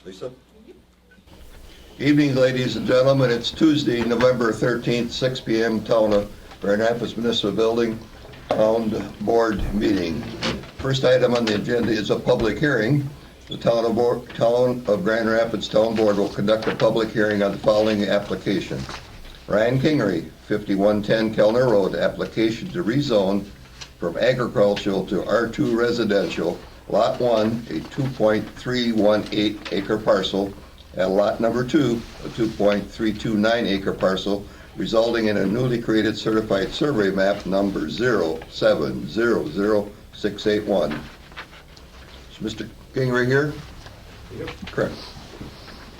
Lisa? Evening, ladies and gentlemen. It's Tuesday, November 13th, 6 p.m. Town of Grand Rapids Municipal Building, Town Board meeting. First item on the agenda is a public hearing. The Town of Grand Rapids Town Board will conduct a public hearing on the following application. Ryan Kingery, 5110 Kellner Road, application to rezone from agricultural to R2 residential, Lot 1, a 2.318 acre parcel, and Lot number 2, a 2.329 acre parcel, resulting in a newly created certified survey map number 0700681. Is Mr. Kingery here? Yep. Correct.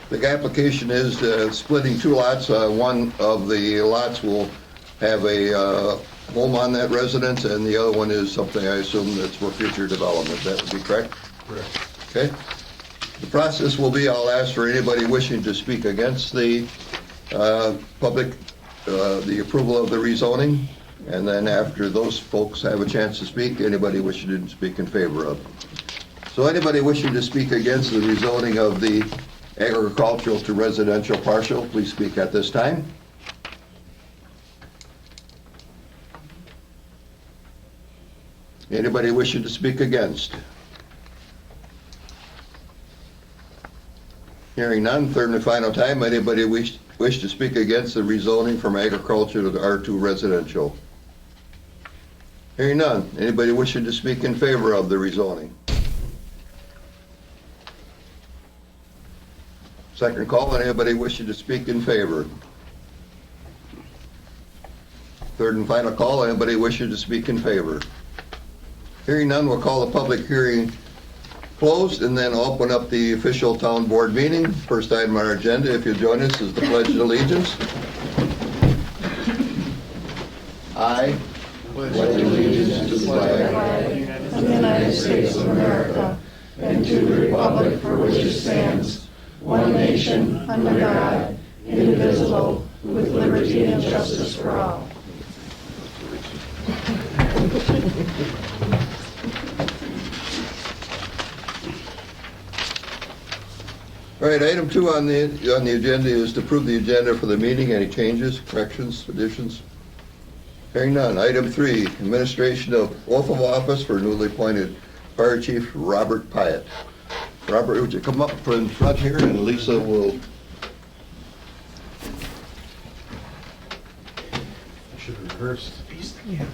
The application is splitting two lots. One of the lots will have a home on that residence, and the other one is something I assume that's for future development. That would be correct? Correct. Okay. The process will be, I'll ask for anybody wishing to speak against the the approval of the rezoning, and then after those folks have a chance to speak, anybody wishing to speak in favor of. So anybody wishing to speak against the rezoning of the agricultural to residential parcel, please speak at this time. Anybody wishing to speak against? Hearing none, third and final time, anybody wish to speak against the rezoning from agriculture to R2 residential? Hearing none, anybody wishing to speak in favor of the rezoning? Second call, anybody wishing to speak in favor? Third and final call, anybody wishing to speak in favor? Hearing none, we'll call the public hearing closed and then open up the official town board meeting. First item on our agenda, if you'll join us, is the Pledge of Allegiance. I pledge allegiance to the flag of the United States of America and to the republic for which it stands, one nation, under God, indivisible, with liberty and justice for all. All right, item 2 on the agenda is to approve the agenda for the meeting. Any changes, corrections, additions? Hearing none. Item 3, administration of oath of office for newly appointed Fire Chief Robert Pyatt. Robert, would you come up in front here, and Lisa will... I should have reversed. Yeah.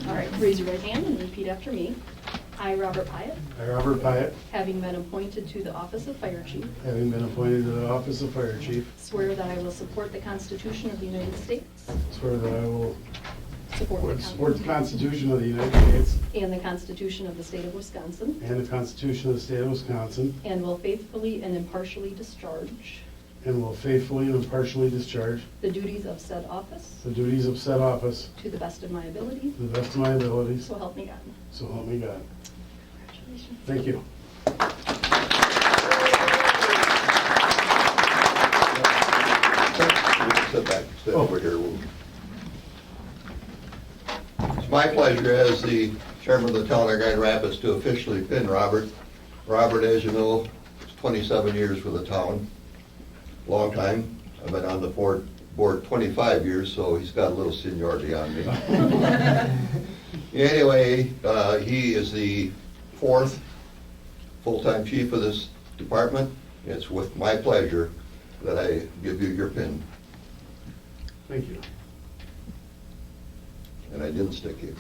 All right, raise your right hand and repeat after me. I, Robert Pyatt, I, Robert Pyatt, having been appointed to the office of Fire Chief, having been appointed to the office of Fire Chief, swear that I will support the Constitution of the United States, swear that I will support support the Constitution of the United States and the Constitution of the State of Wisconsin, and the Constitution of the State of Wisconsin, and will faithfully and impartially discharge and will faithfully and impartially discharge the duties of said office the duties of said office to the best of my ability, to the best of my abilities, so help me God. so help me God. Congratulations. Thank you. Sit back, sit over here. It's my pleasure as the chairman of the town of Grand Rapids to officially pin Robert. Robert, as you know, is 27 years with the town. Long time. I've been on the board 25 years, so he's got a little seniority on me. Anyway, he is the 4th full-time chief of this department. It's with my pleasure that I give you your pin. Thank you. And I didn't stick you.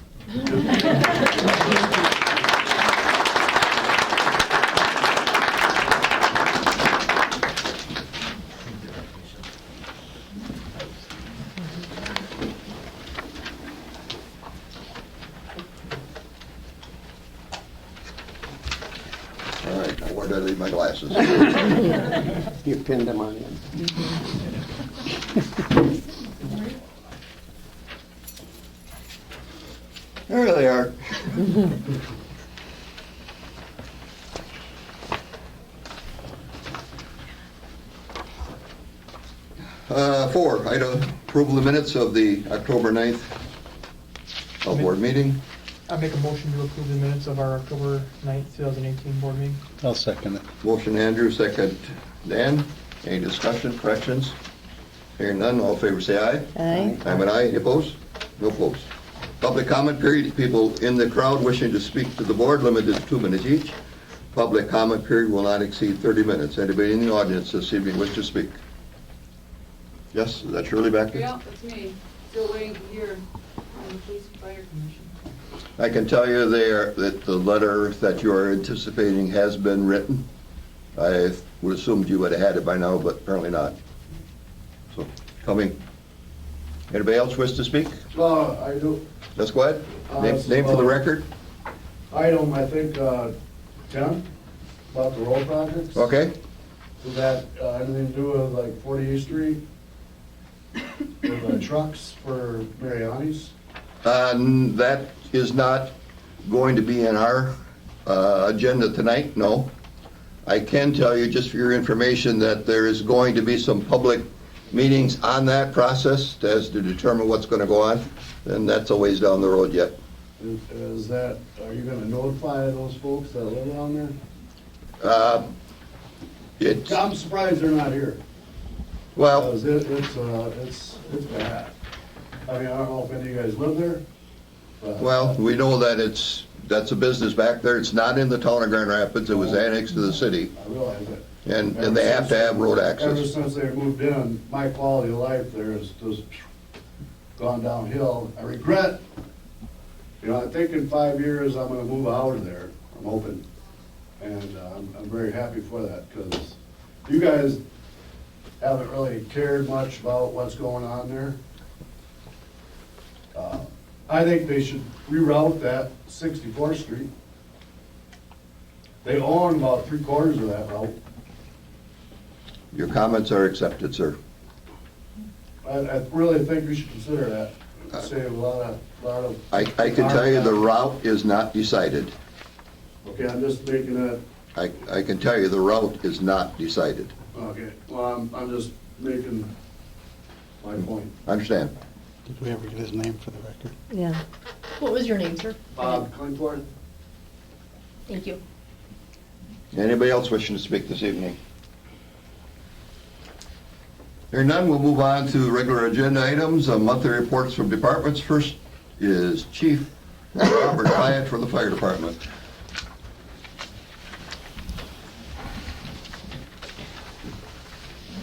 All right, now where did I leave my glasses? You pinned them on him. There they are. 4, item approval of minutes of the October 9th board meeting. I make a motion to approve the minutes of our October 9th, 2018 board meeting. I'll second it. Motion Andrew, second Dan. Any discussion, corrections? Hearing none, all in favor say aye. Aye. I'm an aye. Any opposed? No opposed. Public comment period. People in the crowd wishing to speak to the board, limited to 2 minutes each. Public comment period will not exceed 30 minutes. Anybody in the audience this evening wish to speak? Yes, is that Shirley back there? Yeah, that's me. Still waiting to hear on the police and fire commission. I can tell you there that the letter that you are anticipating has been written. I would assumed you would have had it by now, but apparently not. So, coming. Anybody else wish to speak? I do. Let's go ahead. Name This is name for the about record. Item, I think, 10, about the road projects. Okay. Does that anything to do with like 40 East Street? With the trucks for Mariani's? That is not going to be in our agenda tonight, no. I can tell you, just for your information, that there is going to be some public meetings on that process as to determine what's going to go on, and that's a ways down the road yet. Is that, are you gonna notify those folks that live down there? It's, I'm surprised they're not here. well, Because it's bad. I mean, I don't know if any of you guys live there, but. well, we know that that's a business back there. It's not in the town of Grand Rapids. It was annexed to the city, I realize it. and they have to have road Ever access. since they moved in, my quality of life there has just gone downhill. I regret, I think in 5 years, I'm gonna move out of there. I'm hoping. And I'm very happy for that, because you guys haven't really cared much about what's going on there. I think they should reroute that 64th Street. They own about 3/4 of that route. Your comments are accepted, sir. I really think we should consider that. Save a lot of. I can tell you the route is not decided. Okay, I'm just making that, I can tell you the route is not decided. okay, well, I'm just making my point. Understand? Did we ever get his name for the record? Yeah. What was your name, sir? Bob Clinton? Thank you. Anybody else wishing to speak this evening? Hearing none, we'll move on to regular agenda items, monthly reports from departments. First is Chief Robert Hyatt for the Fire Department.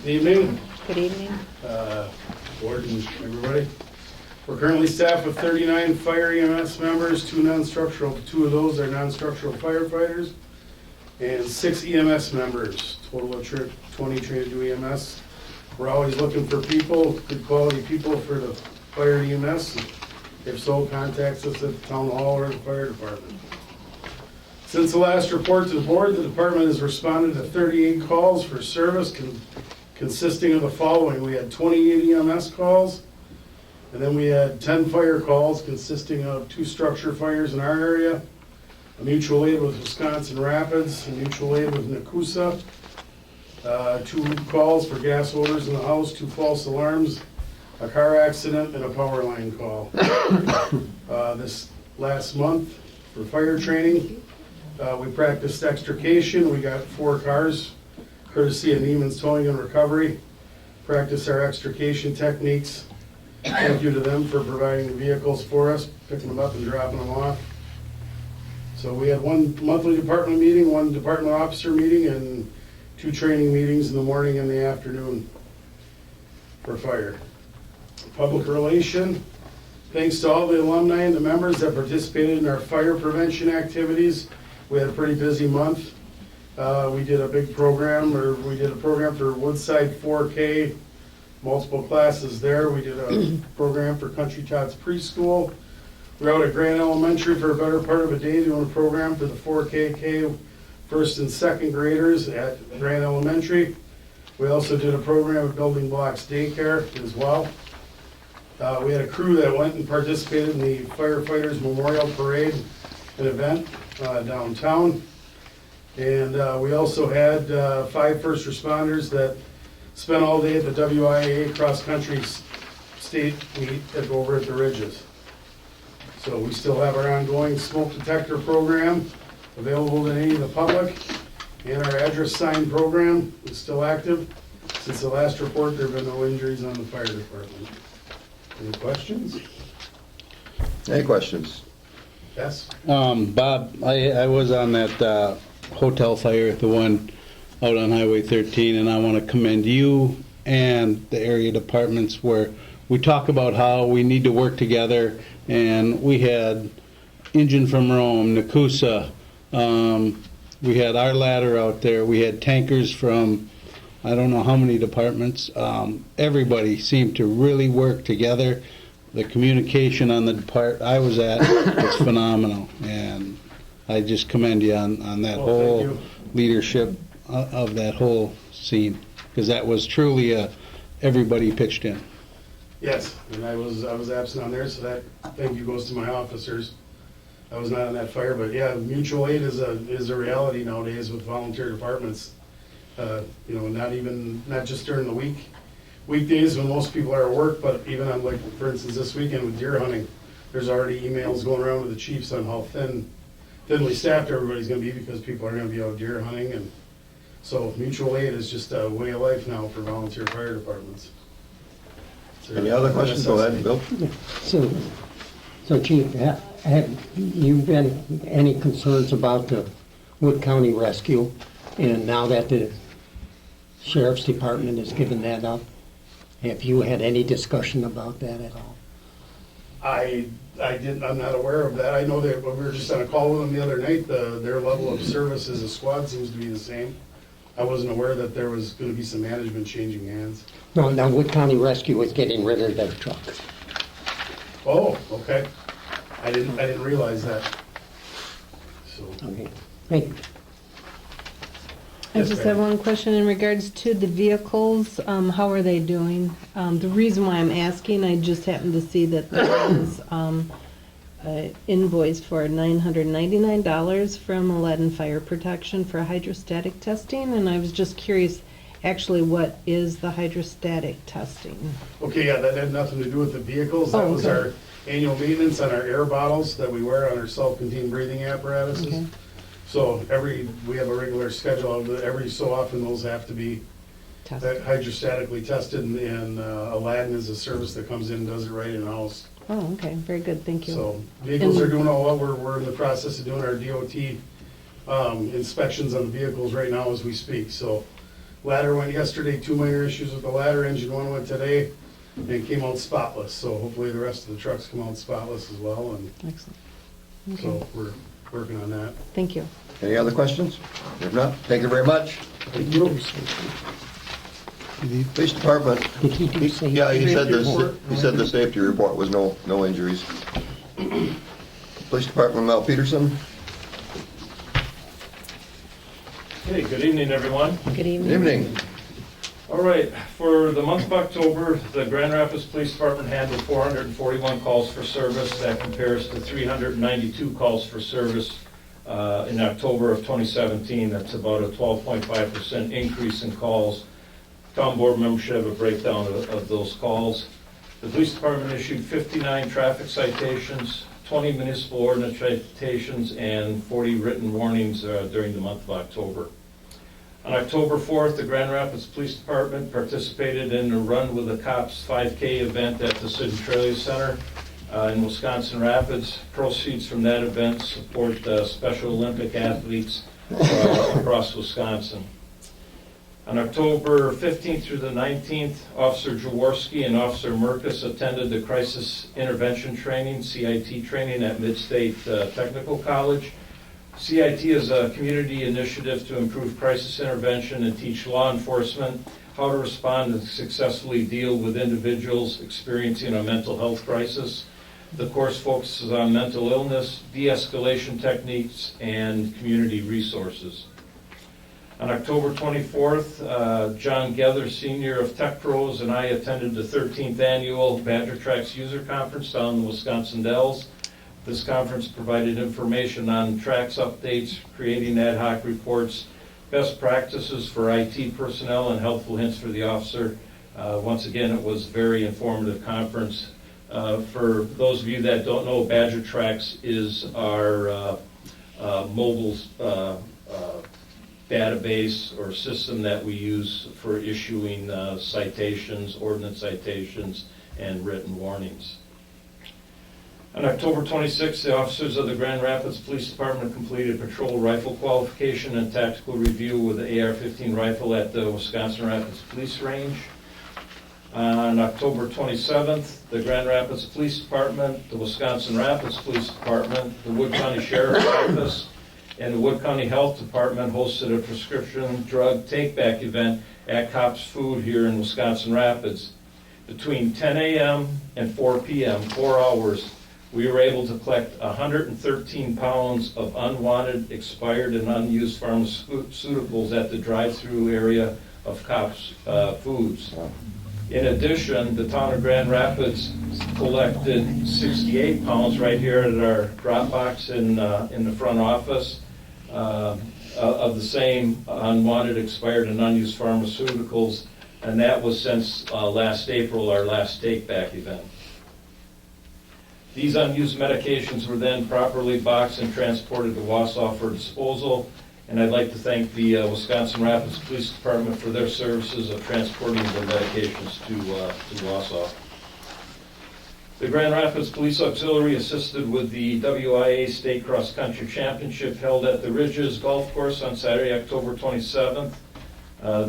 Evening, Good evening. board and everybody. We're currently staffed with 39 fire EMS members, 2 of those are non-structural firefighters, and 6 EMS members, total of 20 trained to do EMS. We're always looking for people, good quality people for the fire EMS. If so, contact us at the town hall or the fire department. Since the last report to the board, the department has responded to 38 calls for service consisting of the following. We had 28 EMS calls, and then we had 10 fire calls consisting of 2 structure fires in our area, a mutual aid with Wisconsin Rapids, a mutual aid with Nakusa, 2 calls for gas odors in the house, 2 false alarms, a car accident, and a power line call. This last month for fire training, we practiced extrication. We got 4 cars, courtesy of Neiman's Towing and Recovery. Practice our extrication techniques. Thank you to them for providing the vehicles for us, picking them up and dropping them off. So we had 1 monthly department meeting, 1 department officer meeting, and 2 training meetings in the morning and the afternoon for fire. Public relation, thanks to all the alumni and the members that participated in our fire prevention activities. We had a pretty busy month. We did a program for Woodside 4K, multiple classes there. We did a program for Country Tots Preschool. We were out at Grand Elementary for a better part of a day doing a program for the 4KK first and second graders at Grand Elementary. We also did a program at Building Blocks Daycare as well. We had a crew that went and participated in the Firefighters Memorial Parade, an event downtown. And we also had 5 first responders that spent all day at the WIA cross-country state meet over at the Ridges. So we still have our ongoing smoke detector program available to any of the public. And our address sign program is still active. Since the last report, there have been no injuries on the fire department. Any questions? Any questions? Yes? Bob, I was on that hotel fire, the one out on Highway 13, and I want to commend you and the area departments where we talk about how we need to work together, and we had Engine from Rome, Nakusa, we had our ladder out there, we had tankers from I don't know how many departments. Everybody seemed to really work together. The communication on the part I was at was phenomenal, and I just commend you on that Well, thank whole you. leadership of that whole scene, because that was truly everybody pitched in. Yes, and I was absent on there, so that thank you goes to my officers. I was not on that fire, but yeah, mutual aid is a reality nowadays with volunteer departments. You know, not just during the weekdays when most people are at work, but even on, like, for instance, this weekend with deer hunting, there's already emails going around with the chiefs on how thinly staffed everybody's gonna be because people are gonna be out deer hunting, and so mutual aid is just a way of life now for volunteer fire departments. Any other questions? Go ahead, Bill. So Chief, have you been any concerns about the Wood County Rescue? And now that the Sheriff's Department has given that up, have you had any discussion about that at all? I'm not aware of that. I know that we were just on a call with them the other night, their level of service as a squad seems to be the same. I wasn't aware that there was gonna be some management changing hands. No, now Wood County Rescue is getting rid of their truck. Oh, okay. I didn't realize that. So, Okay, thank you. I Yes, just ma'am. have one question in regards to the vehicles. How are they doing? The reason why I'm asking, I just happened to see that there was an invoice for $999 from Aladdin Fire Protection for hydrostatic testing, and I was just curious, actually, what is the hydrostatic testing? okay, yeah, that had nothing to do with the vehicles. That Oh, was okay. our annual maintenance on our air bottles that we wear on our self-contained breathing apparatuses. Okay. So we have a regular schedule of it. Every so often those have to be Testing. hydrostatically tested, and Aladdin is a service that comes in and does it right in-house. Oh, okay, very good, thank you. So vehicles And- are doing all well. We're in the process of doing our DOT inspections on the vehicles right now as we speak. So ladder went yesterday, 2 minor issues with the ladder. Engine one went today and came out spotless. So hopefully the rest of the trucks come out spotless as well. And Excellent. Okay, so we're working on that. thank you. Any other questions? If not, thank you very much. Did you do safety? Police Department, Did he do safety? yeah, he said the safety report was no injuries. Police Department, Mel Peterson. Hey, good evening, everyone. Good evening. Good evening. All right, for the month of October, the Grand Rapids Police Department handled 441 calls for service. That compares to 392 calls for service in October of 2017. That's about a 12.5% increase in calls. Town board members should have a breakdown of those calls. The police department issued 59 traffic citations, 20 municipal ordinance citations, and 40 written warnings during the month of October. On October 4th, the Grand Rapids Police Department participated in the Run with the Cops 5K event at the Centralia Center in Wisconsin Rapids. Proceeds from that event support Special Olympic athletes across Wisconsin. On October 15th through the 19th, Officer Jaworski and Officer Merkus attended the Crisis Intervention Training, CIT training at Midstate Technical College. CIT is a community initiative to improve crisis intervention and teach law enforcement how to respond and successfully deal with individuals experiencing a mental health crisis. The course focuses on mental illness, de-escalation techniques, and community resources. On October 24th, John Gether, Senior of Tech Pros, and I attended the 13th Annual Badger Tracks User Conference down in the Wisconsin Dells. This conference provided information on tracks updates, creating ad hoc reports, best practices for IT personnel, and helpful hints for the officer. Once again, it was a very informative conference. For those of you that don't know, Badger Tracks is our mobile database or system that we use for issuing citations, ordinance citations, and written warnings. On October 26th, the officers of the Grand Rapids Police Department completed patrol rifle qualification and tactical review with the AR-15 rifle at the Wisconsin Rapids Police Range. On October 27th, the Grand Rapids Police Department, the Wisconsin Rapids Police Department, the Wood County Sheriff's Office, and the Wood County Health Department hosted a prescription drug take-back event at Cops Food here in Wisconsin Rapids. Between 10 a.m. and 4 p.m., 4 hours, we were able to collect 113 pounds of unwanted, expired, and unused pharmaceuticals at the drive-through area of Cops Foods. In addition, the town of Grand Rapids collected 68 pounds right here at our drop box in the front office of the same unwanted, expired, and unused pharmaceuticals, and that was since last April, our last take-back event. These unused medications were then properly boxed and transported to Wausau for disposal, and I'd like to thank the Wisconsin Rapids Police Department for their services of transporting the medications to Wausau. The Grand Rapids Police Auxiliary assisted with the WIA State Cross Country Championship held at the Ridges Golf Course on Saturday, October 27th.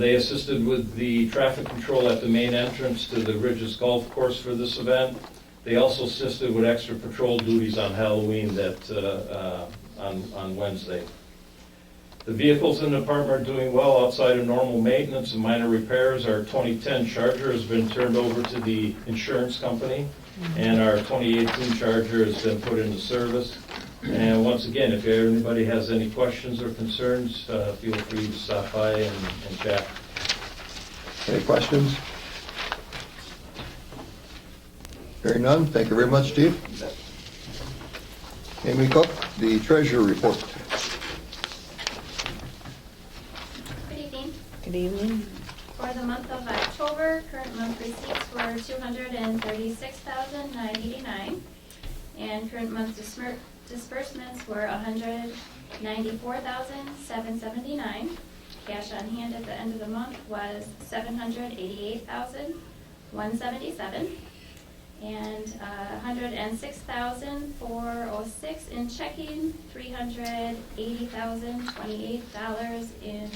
They assisted with the traffic control at the main entrance to the Ridges Golf Course for this event. They also assisted with extra patrol duties on Halloween on Wednesday. The vehicles in the department are doing well outside of normal maintenance and minor repairs. Our 2010 Charger has been turned over to the insurance company, and our 2018 Charger has been put into service. And once again, if anybody has any questions or concerns, feel free to stop by and chat. Any questions? Hearing none, thank you very much, Chief. Amy Cook, the Treasurer Report. Good evening. Good evening. For the month of October, current month receipts were $236,989, and current month disbursements were $194,779. Cash on hand at the end of the month was $788,177. And $106,406 in checking, $380,028 in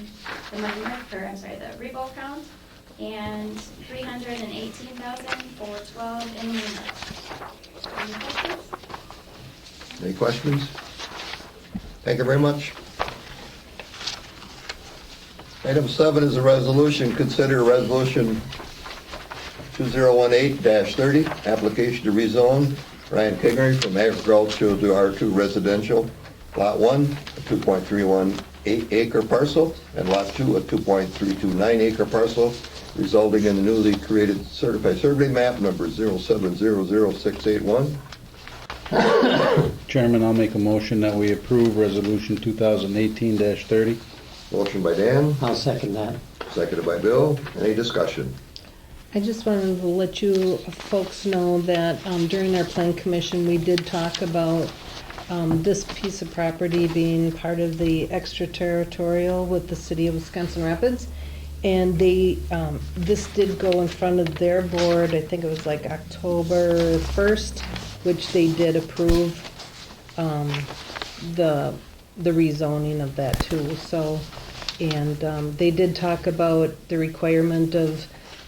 the money market, the repo account, and $318,412 in the Any questions? Any questions? Thank you very much. Item 7 is a resolution. Consider resolution 2018-30, application to rezone Ryan Kingery from agricultural to R2 residential. Lot 1, a 2.318 acre parcel, and Lot 2, a 2.329 acre parcel, resulting in the newly created certified survey map number 0700681. Chairman, I'll make a motion that we approve resolution 2018-30. Motion by Dan, I'll second that. seconded by Bill. Any discussion? I just wanted to let you folks know that during our plan commission, we did talk about this piece of property being part of the extraterritorial with the city of Wisconsin Rapids. And they, this did go in front of their board, I think it was like October 1st, which they did approve the rezoning of that too. So, and they did talk about the requirement of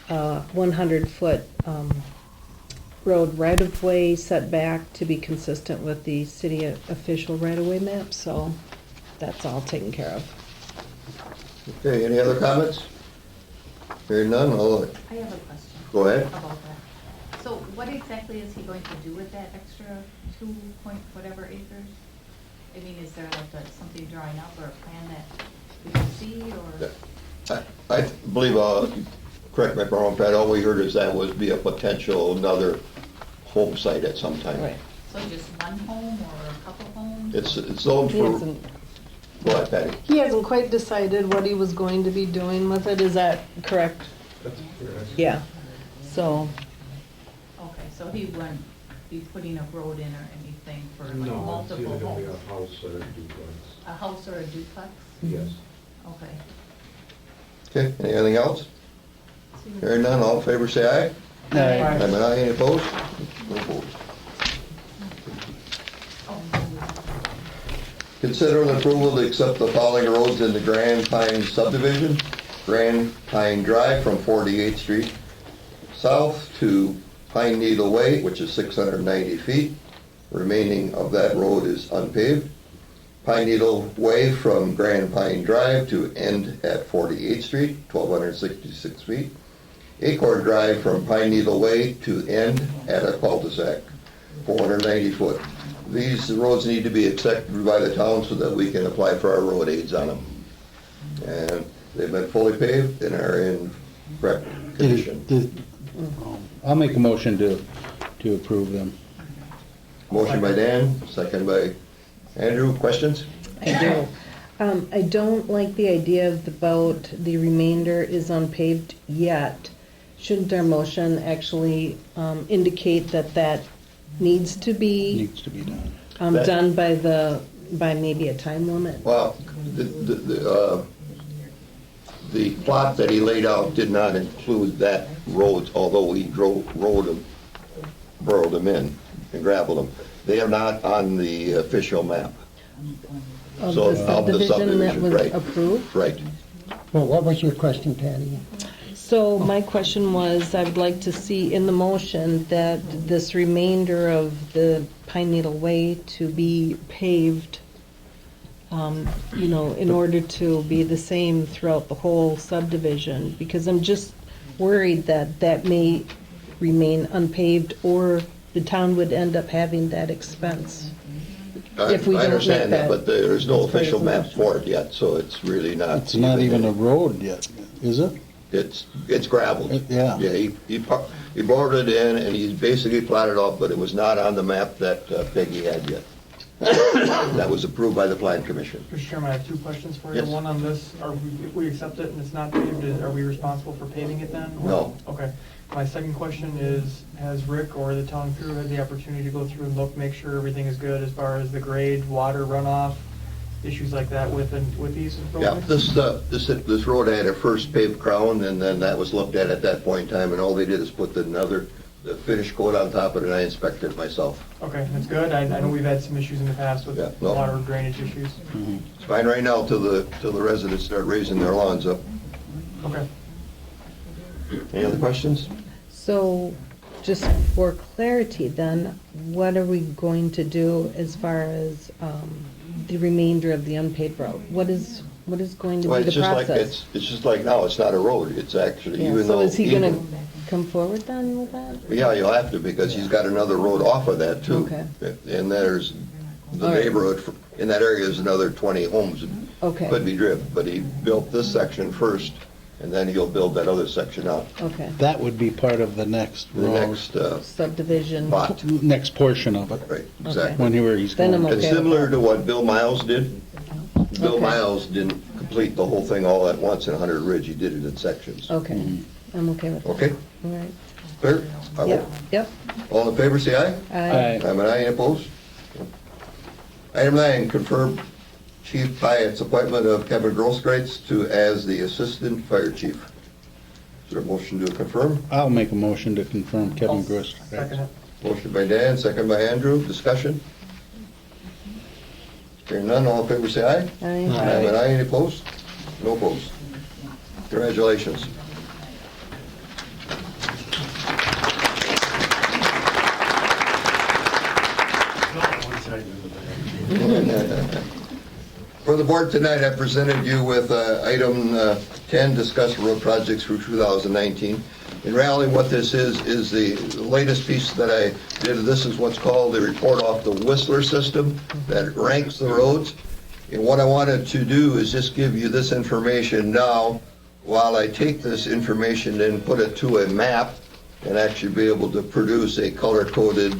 100-foot road right-of-way setback to be consistent with the city official right-of-way map, so that's all taken care of. Okay, any other comments? Hearing none, I'll I have a question go ahead. about that. So what exactly is he going to do with that extra 2 point whatever acres? I mean, is there like something drawing up or a plan that we can see, or? I believe, correct me if I'm wrong, Pat, all we heard is that would be a potential another home site at some time. Right. So just one home or a couple homes? It's zoned He for, hasn't, go ahead, Patty. he hasn't quite decided what he was going to be doing with it, is that correct? That's correct. Yeah, so, Okay, so he wouldn't be putting a road in or anything for like No, it's multiple either gonna be homes? a house or a duplex. A house or a duplex? Yes. Okay. Okay, anything else? Hearing none, all in favor say aye. Aye. I'm an aye, any opposed? No opposed. Consider an approval to accept the following roads in the Grand Pine subdivision. Grand Pine Drive from 48th Street south to Pine Needle Way, which is 690 feet. Remaining of that road is unpaved. Pine Needle Way from Grand Pine Drive to end at 48th Street, 1,266 feet. Acorn Drive from Pine Needle Way to end at a cul-de-sac, 490 foot. These roads need to be accepted by the town so that we can apply for our road aids on them. And they've been fully paved and are in correct condition. I'll make a motion to approve them. Motion by Dan, second by Andrew. Questions? I do. I don't like the idea about the remainder is unpaved yet. Shouldn't our motion actually indicate that that needs to be Needs to be done. done by maybe a time limit? Well, the plot that he laid out did not include that roads, although we borrowed them in and gravelled them. They are not on the official map. Of So, the of the subdivision that was right. approved? Right. Well, what was your question, Patty? So my question was, I would like to see in the motion that this remainder of the Pine Needle Way to be paved, in order to be the same throughout the whole subdivision, because I'm just worried that that may remain unpaved, or the town would end up having that expense. If we I don't understand make that, that- but there's no that's part official of the map motion. for it yet, so it's really not. It's not even a road yet, is it? It's gravel. Yeah. Yeah, he borrowed it in and he basically platted off, but it was not on the map that Peggy had yet. That was approved by the Plan Commission. Mr. Chairman, I have two questions for you. Yes. One on this, if we accept it and it's not paved, are we responsible for paving it then? or- No. Okay. My second question is, has Rick or the town crew had the opportunity to go through and look, make sure everything is good as far as the grade, water runoff, issues like that with these Yeah, roadways? this road had a first paved crown and then that was looked at that point in time and all they did is put the finish coat on top of it and I inspected it myself. Okay, that's good. I know we've had some issues in the past with Yeah, no. water drainage issues. It's fine right now till the residents start raising their lawns up. Okay. Any other questions? So, just for clarity then, what are we going to do as far as the remainder of the unpaved road? What is going to Well, be it's the just like, process? it's just like now, it's not a road, it's actually, Yeah, even so though. is he gonna come forward then with that? Yeah, you'll have to, because he's got another road off of that too. Okay. And there's, the All right. neighborhood in that area is another 20 homes that Okay, could be driven, but he built this section first, and then he'll build that other section out. okay. That would be part of the next The road, next Subdivision. lot, next portion of it, right, exactly. when he's Then going. I'm It's okay with similar that. to what Bill Miles did. Bill Okay. Miles didn't complete the whole thing all at once in 100 Ridge, he did it in sections. Okay, I'm okay with that. Okay, All right. clear? I will. Yep. All in favor, say aye. Aye. I'm an aye, opposed? Item 9, confirm Chief Pyatt's appointment of Kevin Grosskreutz as the Assistant Fire Chief. Is there a motion to confirm? I'll make a motion to confirm Kevin Gross. Second it. Motion by Dan, second by Andrew. Discussion? Hearing none, all in favor say aye. Aye. I'm an aye, any opposed? No opposed. Congratulations. For the board tonight, I presented you with item 10, discuss road projects for 2019. In reality, what this is the latest piece that I did. This is what's called the report off the Whistler system that ranks the roads. And what I wanted to do is just give you this information now while I take this information and put it to a map and actually be able to produce a color-coded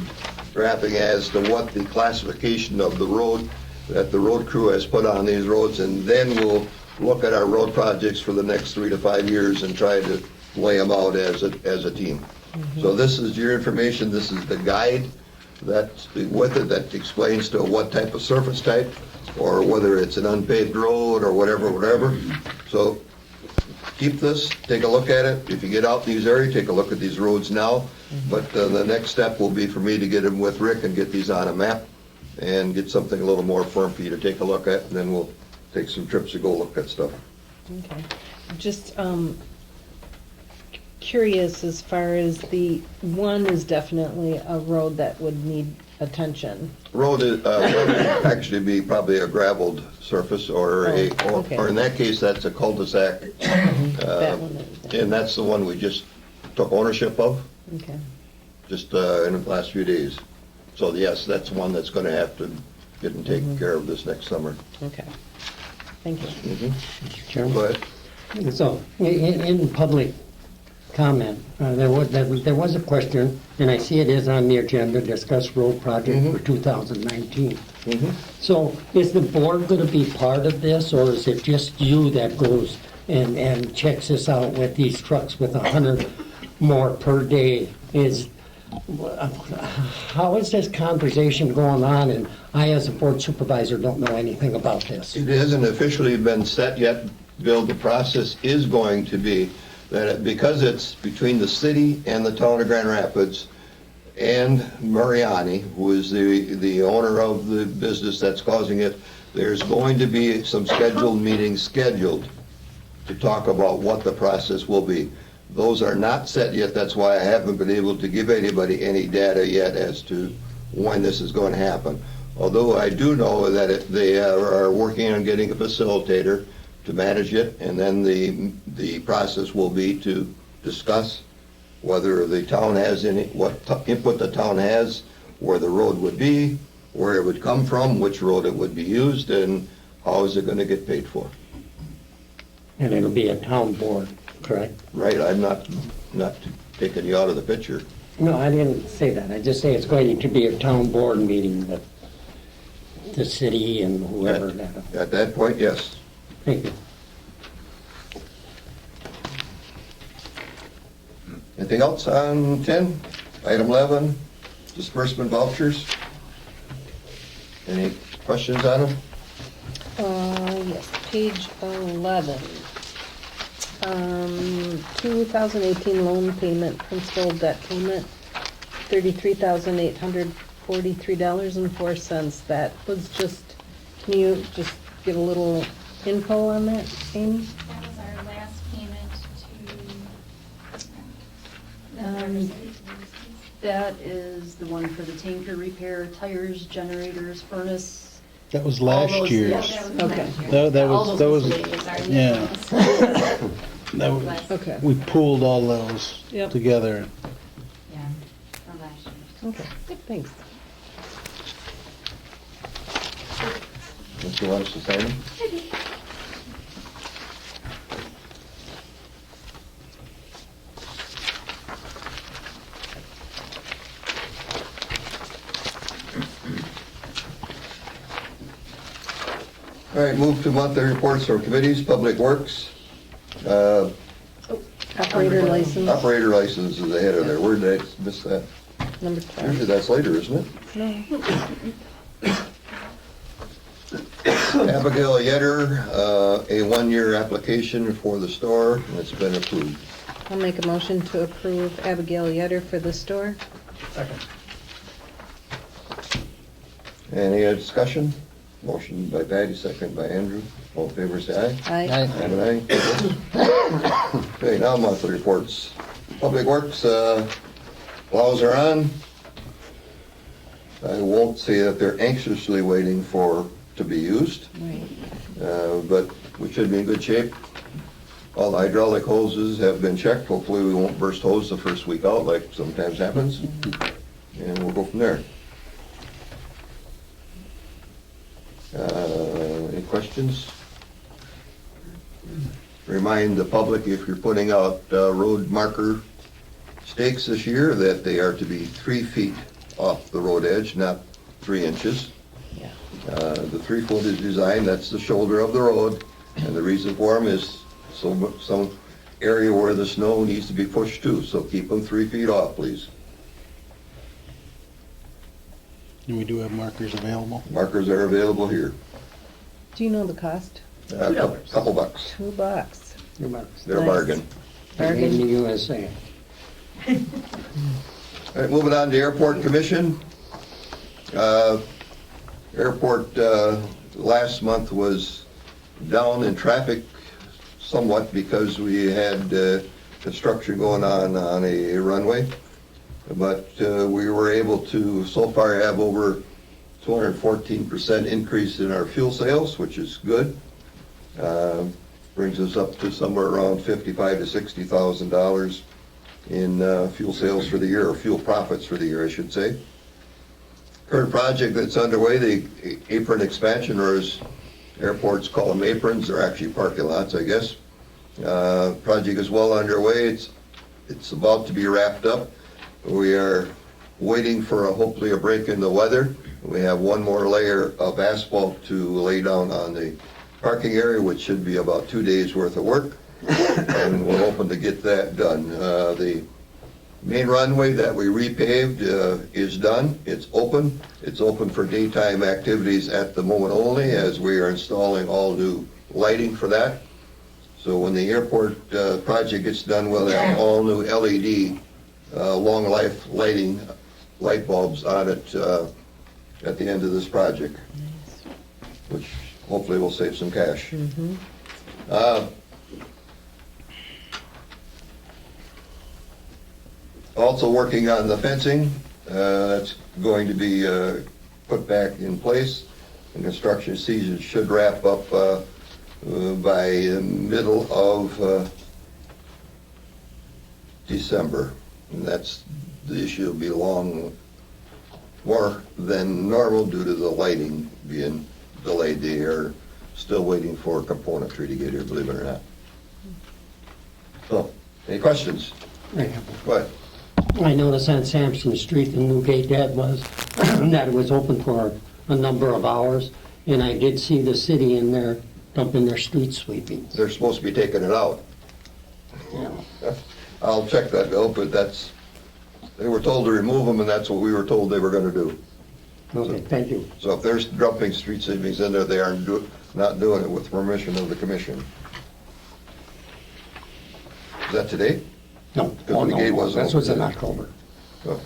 graphic as to what the classification of the road that the road crew has put on these roads, and then we'll look at our road projects for the next 3 to 5 years and try to lay them out as a team. So this is your information, this is the guide that's with it, that explains to what type of surface type, or whether it's an unpaved road or whatever. So keep this, take a look at it. If you get out in these areas, take a look at these roads now. But the next step will be for me to get them with Rick and get these on a map and get something a little more firm for you to take a look at, and then we'll take some trips to go look at stuff. Okay. Just curious, as far as the one is definitely a road that would need attention. Road is, would actually be probably a gravelled surface or okay. or in that case, that's a cul-de-sac. That one is. And that's the one we just took ownership of, Okay. just in the last few days. So yes, that's one that's gonna have to get and taken care of this next summer. Okay. Thank you. Mhm. Mr. Chairman. Go ahead. So, in public comment, there was a question, and I see it is on the agenda, discuss road project for 2019. So, is the board going to be part of this, or is it just you that goes and checks this out with these trucks with 100 more per day? How is this conversation going on, and I, as a board supervisor, don't know anything about this? It hasn't officially been set yet, Bill. The process is going to be that because it's between the city and the town of Grand Rapids and Mariani, who is the owner of the business that's causing it, there's going to be some scheduled meetings scheduled to talk about what the process will be. Those are not set yet. That's why I haven't been able to give anybody any data yet as to when this is going to happen. Although I do know that they are working on getting a facilitator to manage it, and then the process will be to discuss whether the town has what input the town has, where the road would be, where it would come from, which road it would be used, and how is it going to get paid for. And it'll be a town board, correct? Right, I'm not taking you out of the picture. No, I didn't say that. I just say it's going to be a town board meeting with the city and whoever. At that point, yes. Thank you. Anything else on 10? Item 11, disbursement vouchers. Any questions on them? Yes, page 11. 2018 loan payment, principal debt payment, $33,843.04. That was just, can you just give a little info on that, Amy? That was our last payment to. That is the one for the tanker repair, tires, generators, furnace. That was all last those- year's. yeah, that was Okay. last year. That All was, those miscellaneous are new yeah. ones. That was, Okay. we pooled all those Yep. together. Yeah, from last year. Okay, thanks. Mr. wants to sign them? All right, move to monthly reports from committees, Public Works. Operator license, Operator license is ahead of there. Where did I miss that? number Usually 12. that's later, isn't it? No. Abigail Yetter, a one-year application for the store, and it's been approved. I'll make a motion to approve Abigail Yetter for the store. Second. Any other discussion? Motion by Patty, second by Andrew. All in favor, say aye. Aye. Have an aye. Okay, now monthly reports. Public Works, plows are on. I won't say that they're anxiously waiting to be used, Right. but we should be in good shape. All the hydraulic hoses have been checked. Hopefully we won't burst hose the first week out like sometimes happens. And we'll go from there. Any questions? Remind the public, if you're putting out road marker stakes this year, that they are to be 3 feet off the road edge, not 3 inches. Yeah. The 3-foot is designed, that's the shoulder of the road, and the reason for them is so area where the snow needs to be pushed to, so keep them 3 feet off, please. And we do have markers available. Markers are available here. Do you know the cost? Couple bucks. $2. They're a Nice. bargain. Made in the USA. All right, moving on to Airport Commission. Airport last month was down in traffic somewhat because we had construction going on a runway. But we were able to so far have over 214% increase in our fuel sales, which is good. Brings us up to somewhere around $55,000 to $60,000 in fuel sales for the year, or fuel profits for the year, I should say. Current project that's underway, the apron expansion, or as airports call them aprons, they're actually parking lots, I guess. Project is well underway. It's about to be wrapped up. We are waiting for hopefully a break in the weather. We have one more layer of asphalt to lay down on the parking area, which should be about 2 days worth of work. And we're hoping to get that done. The main runway that we repaved is done. It's open. It's open for daytime activities at the moment only, as we are installing all new lighting for that. So when the airport project gets done, we'll have all new LED long life light bulbs on it at the end of this project, which hopefully will save some cash. Also working on the fencing. That's going to be put back in place. The construction season should wrap up by the middle of December. And that's, the issue will be long more than normal due to the lighting being delayed. They are still waiting for componentry to get here, believe it or not. So, any questions? Go ahead. I noticed on Sampson Street, the new gate that was, that it was open for a number of hours, and I did see the city in there dumping their street sweepings. They're supposed to be taking it out. Yeah. I'll check that bill, but they were told to remove them, and that's what we were told they were gonna do. Okay, thank you. So if there's dumping street sweepings in there, they are not doing it with permission of the commission. Is that today? No, Because the gate wasn't this was in open. October. Oh.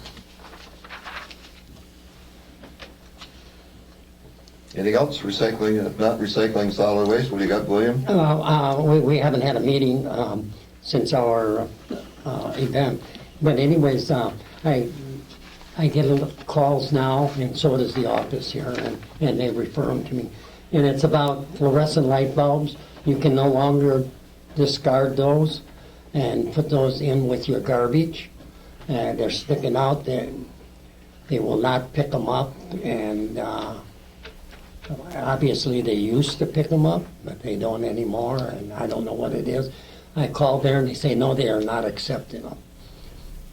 Anything else? Recycling, if not recycling solid waste, what do you got, William? We haven't had a meeting since our event. But anyways, I get a little calls now, and so does the office here, and they refer them to me. And it's about fluorescent light bulbs. You can no longer discard those and put those in with your garbage. They're sticking out. They will not pick them up, and obviously they used to pick them up, but they don't anymore, and I don't know what it is. I called there and they say, no, they are not accepting them.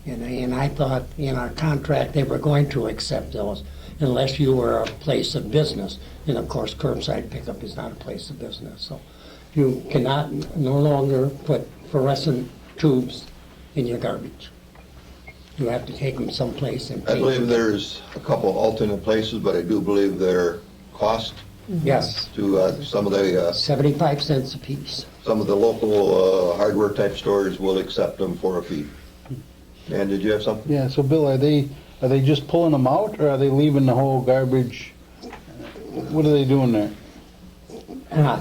And I thought in our contract they were going to accept those unless you were a place of business. And of course, curbside pickup is not a place of business. So you cannot no longer put fluorescent tubes in your garbage. You have to take them someplace and I pay. believe there's a couple alternate places, but I do believe their cost Yes, to some of the 75 cents a piece. some of the local hardware type stores will accept them for a fee. And did you have something? Yeah, so Bill, are they just pulling them out, or are they leaving the whole garbage? What are they doing there?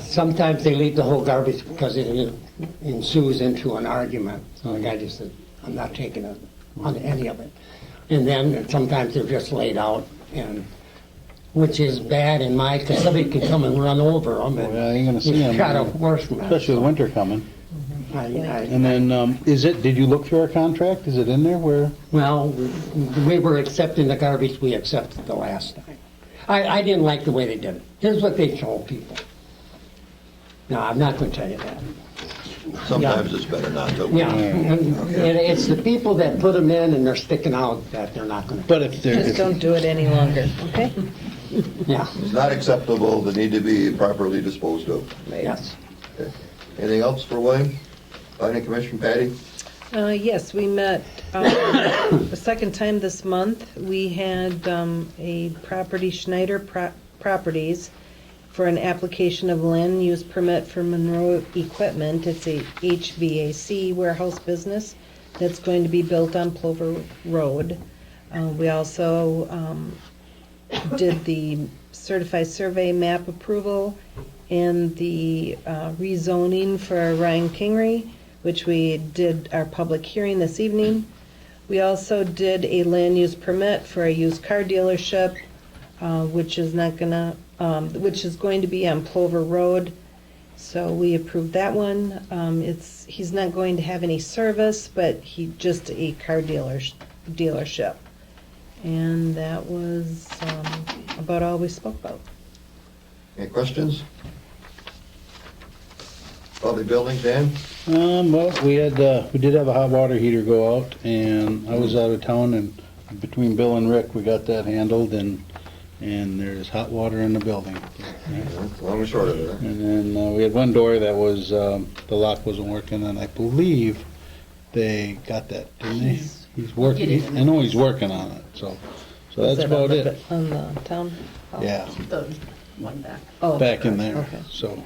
Sometimes they leave the whole garbage because it ensues into an argument. So the guy just said, I'm not taking it on any of it. And then sometimes they're just laid out, and which is bad in my, because somebody can come and run over them. And Well, you're gonna see them, got a worse one. especially with winter coming. And I- then, did you look through our contract? Is it in there where? Well, we were accepting the garbage we accepted the last time. I didn't like the way they did it. Here's what they told people. No, I'm not going to tell you that. Sometimes it's better not to. Yeah, and it's the people that put them in and they're sticking out that they're not going to. But if Just they're, don't do it any longer, okay? Yeah, It's not acceptable, they need to be properly disposed of. yes. Okay. Anything else for William? Planning Commission, Patty? Yes, we met the second time this month. We had a property, Schneider Properties, for an application of land use permit for Monroe Equipment. It's a HVAC warehouse business that's going to be built on Plover Road. We also did the certified survey map approval and the rezoning for Ryan Kingery, which we did our public hearing this evening. We also did a land use permit for a used car dealership, which is going to be on Plover Road. So we approved that one. He's not going to have any service, but just a car dealership. And that was about all we spoke about. Any questions? Public buildings, Dan? Well, we did have a hot water heater go out, and I was out of town, and between Bill and Rick, we got that handled, and there's hot water in the building. That's long and short of it. And then we had one door that was, the lock wasn't working, and I believe they got that, didn't they? He's working, I know he's working on it, so that's about it. On the town hall? Yeah, The one back. Oh, back in there, okay. so.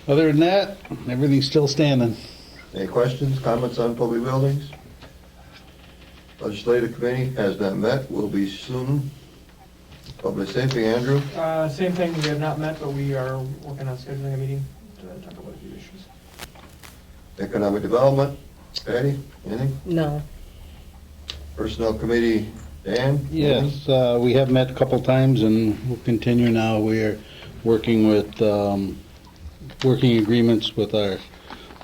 Other than that, everything's still standing. Any questions, comments on public buildings? Legislative committee has not met, will be soon. Public safety, Andrew? Same thing, we have not met, but we are working on scheduling a meeting to talk about a few issues. Economic development, Patty, anything? No. Personnel committee, Dan? Yes, we have met a couple times, and we'll continue now. We are working with, working agreements with our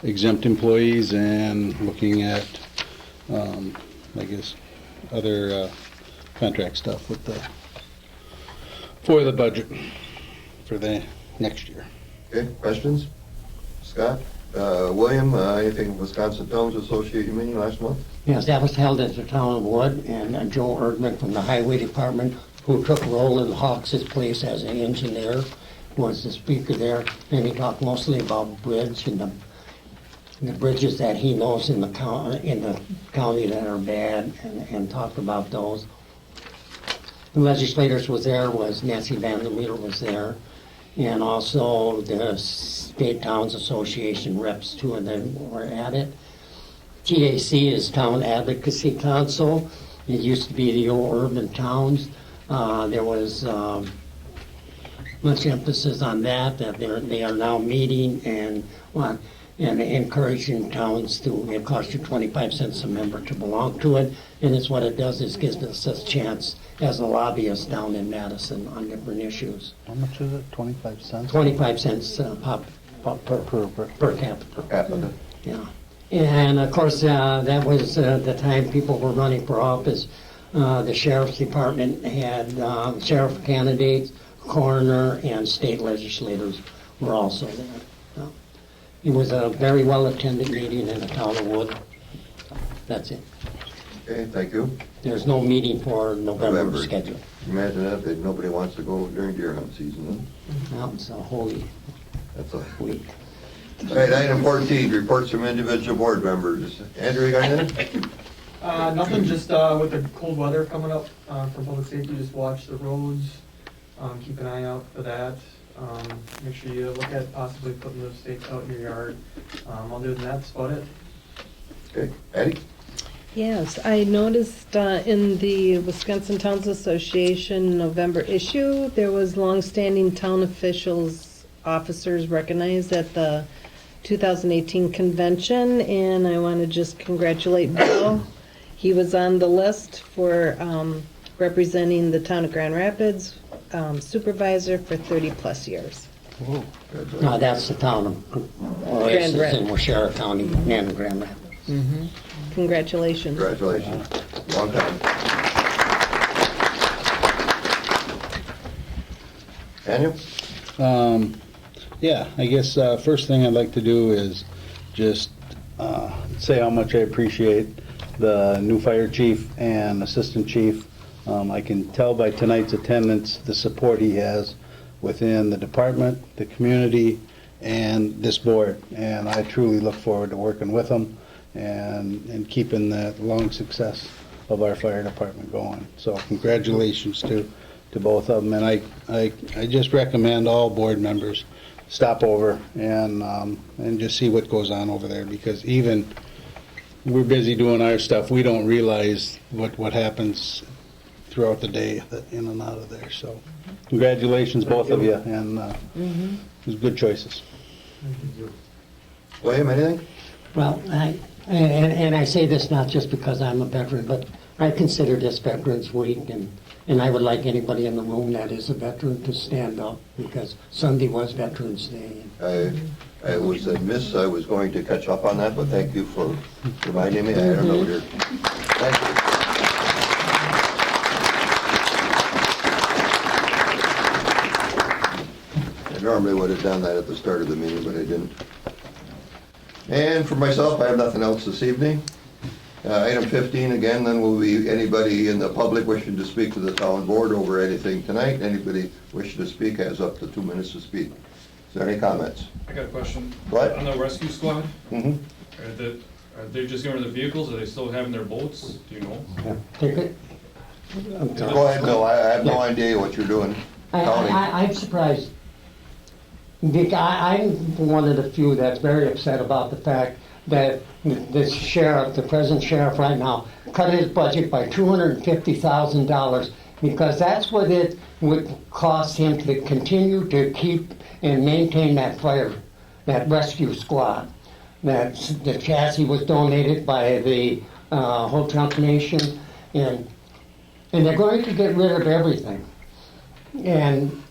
exempt employees and looking at, I guess, other contract stuff with for the budget for the next year. Okay, questions? Scott? William, anything Wisconsin Towns Association meeting last month? Yes, that was held at the town of Wood, and Joe Erdman from the Highway Department, who took Roland Hawks' place as an engineer, was the speaker there, and he talked mostly about bridge and the bridges that he knows in the county that are bad, and talked about those. The legislators was there, Nancy Vandermeer was there, and also the State Towns Association reps, two of them were at it. TAC is Town Advocacy Council. It used to be the old urban towns. There was much emphasis on that they are now meeting and encouraging towns to, it costs you 25 cents a member to belong to it, and it's what it does is gives us a chance as a lobbyist down in Madison on different issues. How much is it, 25 cents? 25 cents per capita. Yeah. And of course, that was the time people were running for office. The sheriff's department had sheriff candidates, coroner, and state legislators were also there. It was a very well-attended meeting in the town of Wood. That's it. Okay, thank you. There's no meeting for November scheduled. Imagine that nobody wants to go during deer hunt season, Well, it's a holy That's a... week. All right, item 14, reports from individual board members. Andrew, you got anything? Nothing, just with the cold weather coming up for public safety, just watch the roads, keep an eye out for that. Make sure you look at possibly putting those stakes out in your yard. Other than that, that's about it. Okay, Patty? Yes, I noticed in the Wisconsin Towns Association November issue, there was longstanding town officers recognized at the 2018 convention, and I want to just congratulate Bill. He was on the list for representing the town of Grand Rapids, supervisor for 30-plus years. No, that's the town of Oasis in Washara County and Grand Rapids. Mm-hmm. Congratulations. Congratulations. Long time. Daniel? Yeah, I guess first thing I'd like to do is just say how much I appreciate the new fire chief and assistant chief. I can tell by tonight's attendance the support he has within the department, the community, and this board. And I truly look forward to working with them and keeping the long success of our fire department going. So congratulations to both of them. And I just recommend all board members stop over and just see what goes on over there, because even we're busy doing our stuff, we don't realize what happens throughout the day in and out of there. So congratulations, both of you, and it was good choices. William, anything? Well, and I say this not just because I'm a veteran, but I consider this Veterans Week, and I would like anybody in the room that is a veteran to stand up, because Sunday was Veterans Day. I was amiss, I was going to catch up on that, but thank you for reminding me. I don't know what you're, thank you. I normally would have done that at the start of the meeting, but I didn't. And for myself, I have nothing else this evening. Item 15, again, then will be anybody in the public wishing to speak to the town board over anything tonight. Anybody wishing to speak has up to 2 minutes to speak. Is there any comments? I got a question. What? On the rescue squad, Mm-hmm. are they just getting rid of the vehicles? Are they still having their boats? Do you know? Take it? Go ahead, Bill. I have no idea what you're doing. I'm surprised. I'm one of the few that's very upset about the fact that the sheriff, the present sheriff right now, cut his budget by $250,000, because that's what it would cost him to continue to keep and maintain that rescue squad. That the chassis was donated by the Hotel Nation, and they're going to get rid of everything. And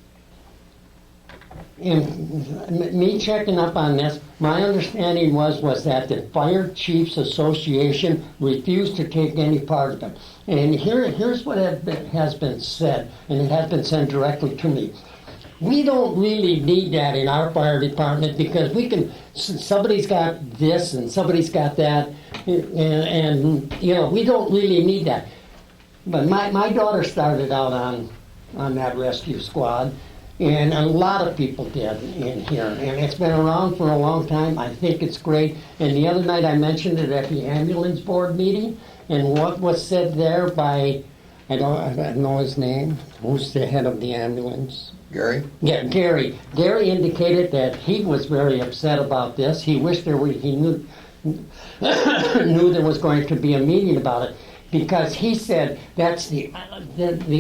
me checking up on this, my understanding was that the Fire Chiefs Association refused to take any part of it. And here's what has been said, and it has been said directly to me. We don't really need that in our fire department, because somebody's got this and somebody's got that, and you know, we don't really need that. But my daughter started out on that rescue squad, and a lot of people did in here, and it's been around for a long time. I think it's great. And the other night I mentioned it at the ambulance board meeting, and what was said there by, I don't know his name, who's the head of the ambulance? Gary? Yeah, Gary. Gary indicated that he was very upset about this. He wished he knew there was going to be a meeting about it, because he said that's the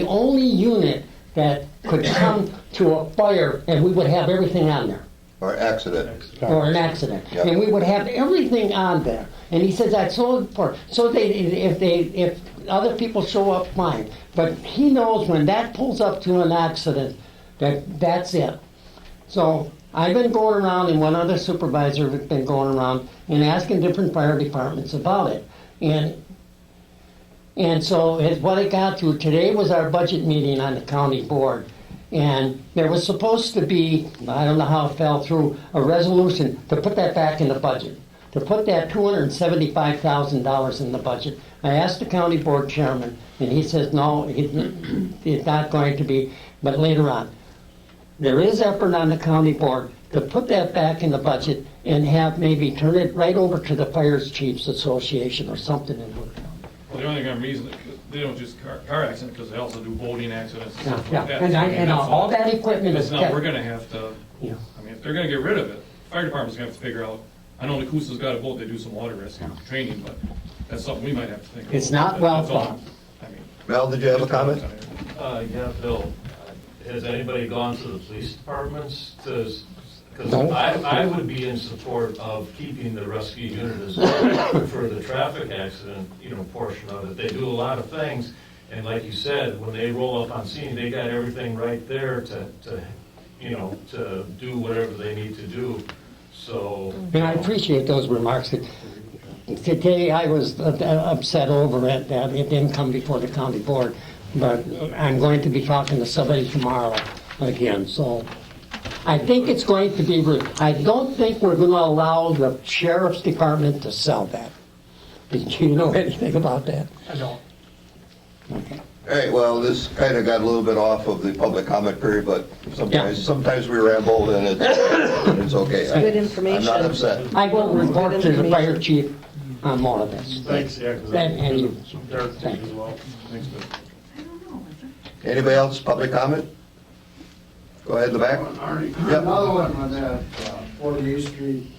only unit that could come to a fire and we would have everything on there. Or accident. Or an accident. Yep. And we would have everything on there. And he says that's so important. So if other people show up, fine. But he knows when that pulls up to an accident, that's it. So I've been going around, and one other supervisor has been going around and asking different fire departments about it. And so what it got to, today was our budget meeting on the county board. And there was supposed to be, I don't know how it fell through, a resolution to put that back in the budget, to put that $275,000 in the budget. I asked the county board chairman, and he says, no, it's not going to be, but later on. There is effort on the county board to put that back in the budget and turn it right over to the Fire Chiefs Association or something in Wood County. Well, the only reason, they don't just car accidents, because they also do boating accidents and stuff Yeah, like that. and all that equipment is It's not, kept. we're gonna have to, Yeah. I mean, if they're gonna get rid of it, fire department's gonna have to figure out, I know Nacusa's got a boat, they do some water rescue training, but that's something we might have to think about. It's not well That's all. thought. I mean, Mel, did you have a comment? Yeah, Bill, has anybody gone to the police departments to, because No. I would be in support of keeping the rescue unit as well for the traffic accident, portion of it. They do a lot of things, and like you said, when they roll up on scene, they got everything right there to do whatever they need to do, so. And I appreciate those remarks. Today I was upset over it that it didn't come before the county board, but I'm going to be talking to somebody tomorrow again, so I think it's going to be, I don't think we're going to allow the sheriff's department to sell that. Did you know anything about that? I don't. Okay. All right, well, this kind of got a little bit off of the public comment period, but sometimes we ramble and it's okay. Good I'm information. not upset. I will report to the fire chief on more of this. Thanks, yeah, because And you. some dark things as well. Thanks, Bill. Anybody else, public comment? Go ahead in the back. Arnie, Yep. another one on that 48th Street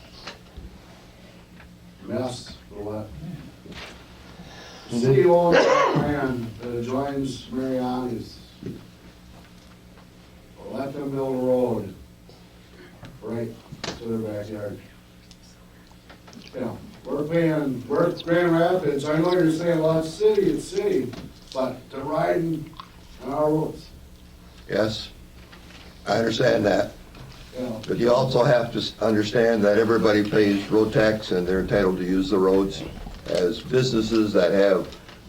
mess or what? City owns land that adjoins Mariani's. Let them build a road right to their backyard. Yeah, we're Grand Rapids, I know you're saying, well, it's city, but to riding on our roads. Yes, I understand that. Yeah. But you also have to understand that everybody pays road tax and they're entitled to use the roads. As businesses that have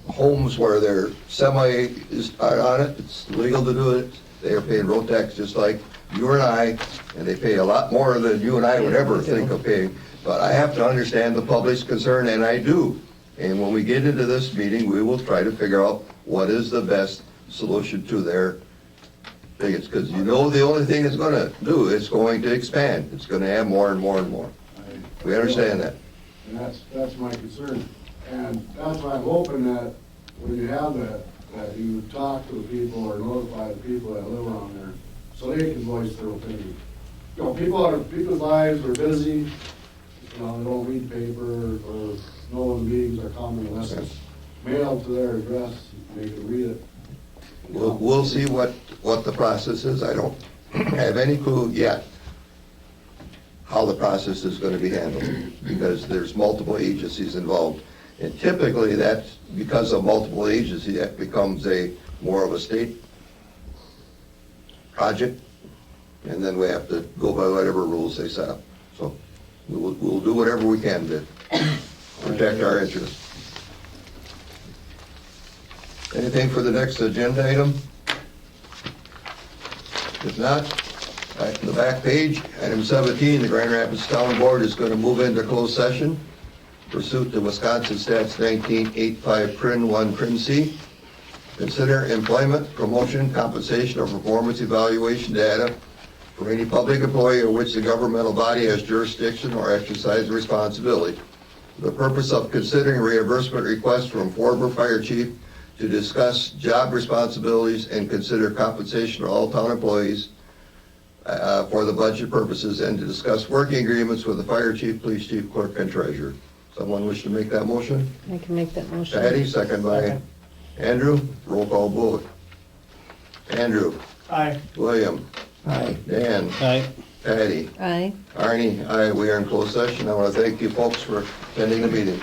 homes where their semi is on it, it's legal to do it. They are paying road tax just like you and I, and they pay a lot more than you and I would ever think of paying. But I have to understand the public's concern, and I do. And when we get into this meeting, we will try to figure out what is the best solution to their things. Because you know the only thing it's gonna do, it's going to expand. It's gonna have more and more and more. We understand that. And that's my concern. And that's why I'm hoping that when you have that you talk to the people or notify the people that live around there, so they can voice their opinion. You know, people's lives are busy, you know, they don't read paper or know when the meetings are coming unless it's mailed to their address, and they can read it. We'll see what the process is. I don't have any clue yet how the process is gonna be handled, because there's multiple agencies involved. And typically, that's because of multiple agencies, that becomes more of a state project, and then we have to go by whatever rules they set up. So we'll do whatever we can to protect our interests. Anything for the next agenda item? If not, back to the back page, item 17, the Grand Rapids Town Board is going to move into closed session pursuant to Wisconsin Stats 1985 Prin 1 Prin C. Consider employment, promotion, compensation, or performance evaluation data for any public employee or which the governmental body has jurisdiction or exercise responsibility. For the purpose of considering reimbursement requests from former fire chief to discuss job responsibilities and consider compensation of all town employees for the budget purposes, and to discuss working agreements with the fire chief, police chief, clerk, and treasurer. Someone wish to make that motion? I can make that motion. Patty, second by Andrew. Roll call vote. Andrew. Aye. William. Aye. Dan. Aye. Patty. Aye. Arnie. Aye. We are in closed session. I want to thank you folks for attending the meeting.